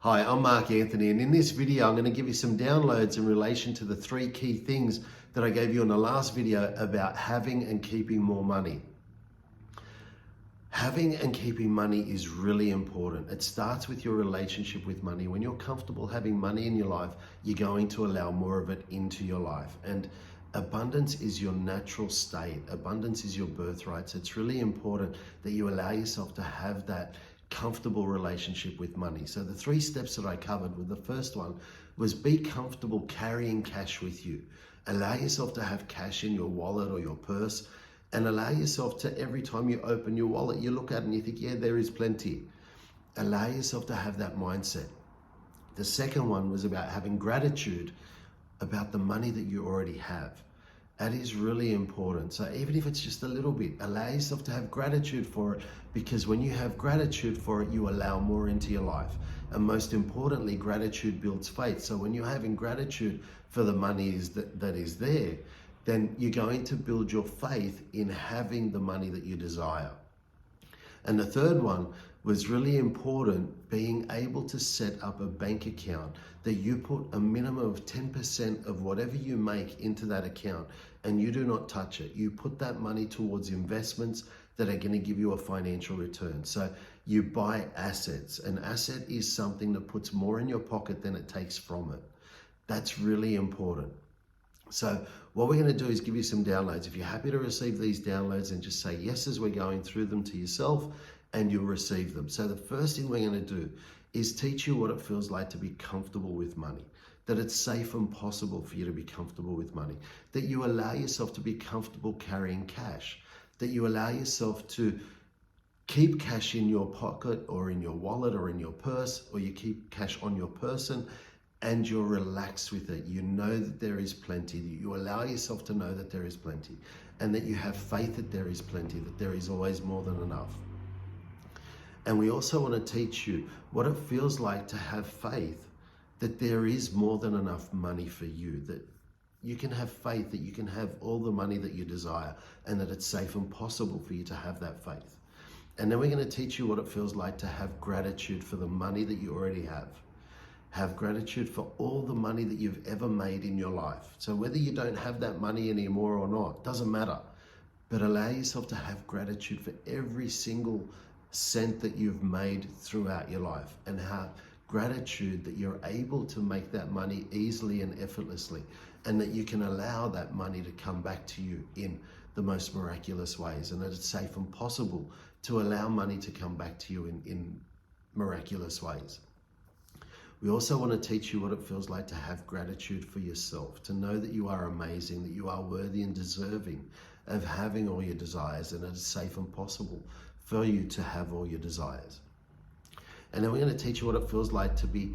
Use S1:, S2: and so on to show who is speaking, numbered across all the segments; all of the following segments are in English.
S1: Hi, I'm Mark Anthony, and in this video I'm going to give you some downloads in relation to the 3 key things that I gave you in the last video about having and keeping more money. Having and keeping money is really important. It starts with your relationship with money. When you're comfortable having money in your life, you're going to allow more of it into your life. And abundance is your natural state. Abundance is your birthright. So it's really important that you allow yourself to have that comfortable relationship with money. So the 3 steps that I covered with the first one was be comfortable carrying cash with you. Allow yourself to have cash in your wallet or your purse, and allow yourself to, every time you open your wallet, you look at it and you think, yeah, there is plenty. Allow yourself to have that mindset. The second one was about having gratitude about the money that you already have. That is really important. So even if it's just a little bit, allow yourself to have gratitude for it, because when you have gratitude for it, you allow more into your life. And most importantly, gratitude builds faith. So when you're having gratitude for the money that is there, then you're going to build your faith in having the money that you desire. And the third one was really important, being able to set up a bank account that you put a minimum of 10% of whatever you make into that account, and you do not touch it. You put that money towards investments that are going to give you a financial return. So you buy assets. An asset is something that puts more in your pocket than it takes from it. That's really important. So what we're going to do is give you some downloads. If you're happy to receive these downloads, then just say yes as we're going through them to yourself, and you'll receive them. So the first thing we're going to do is teach you what it feels like to be comfortable with money, that it's safe and possible for you to be comfortable with money, that you allow yourself to be comfortable carrying cash, that you allow yourself to keep cash in your pocket or in your wallet or in your purse, or you keep cash on your person, and you're relaxed with it. You know that there is plenty, that you allow yourself to know that there is plenty, and that you have faith that there is plenty, that there is always more than enough. And we also want to teach you what it feels like to have faith that there is more than enough money for you, that you can have faith that you can have all the money that you desire, and that it's safe and possible for you to have that faith. And then we're going to teach you what it feels like to have gratitude for the money that you already have. Have gratitude for all the money that you've ever made in your life. So whether you don't have that money anymore or not, doesn't matter. But allow yourself to have gratitude for every single cent that you've made throughout your life, and have gratitude that you're able to make that money easily and effortlessly, and that you can allow that money to come back to you in the most miraculous ways, and that it's safe and possible to allow money to come back to you in miraculous ways. We also want to teach you what it feels like to have gratitude for yourself, to know that you are amazing, that you are worthy and deserving of having all your desires, and that it's safe and possible for you to have all your desires. And then we're going to teach you what it feels like to be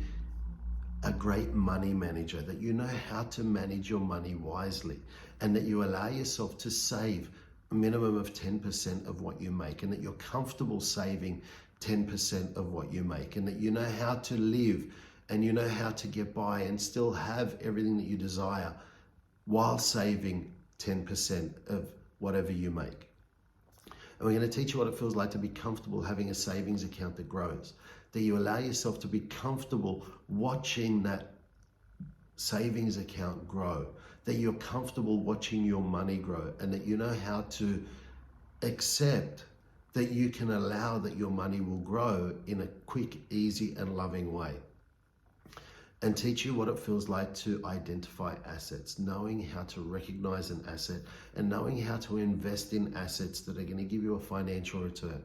S1: a great money manager, that you know how to manage your money wisely, and that you allow yourself to save a minimum of 10% of what you make, and that you're comfortable saving 10% of what you make, and that you know how to live and you know how to get by and still have everything that you desire while saving 10% of whatever you make. And we're going to teach you what it feels like to be comfortable having a savings account that grows, that you allow yourself to be comfortable watching that savings account grow, that you're comfortable watching your money grow, and that you know how to accept that you can allow that your money will grow in a quick, easy, and loving way. And teach you what it feels like to identify assets, knowing how to recognize an asset, and knowing how to invest in assets that are going to give you a financial return,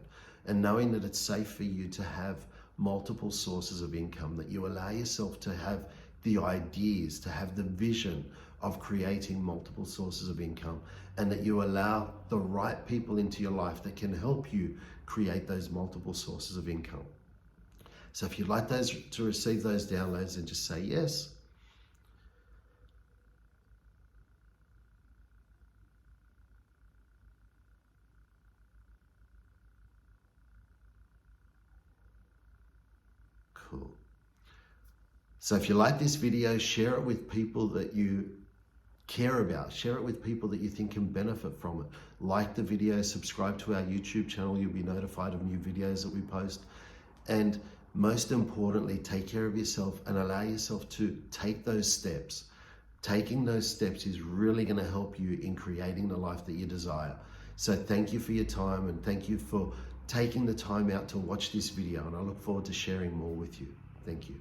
S1: and knowing that it's safe for you to have multiple sources of income, that you allow yourself to have the ideas, to have the vision of creating multiple sources of income, and that you allow the right people into your life that can help you create those multiple sources of income. So if you'd like to receive those downloads, then just say yes. Cool. So if you like this video, share it with people that you care about. Share it with people that you think can benefit from it. Like the video, subscribe to our YouTube channel. You'll be notified of new videos that we post. And most importantly, take care of yourself and allow yourself to take those steps. Taking those steps is really going to help you in creating the life that you desire. So thank you for your time, and thank you for taking the time out to watch this video, and I look forward to sharing more with you. Thank you.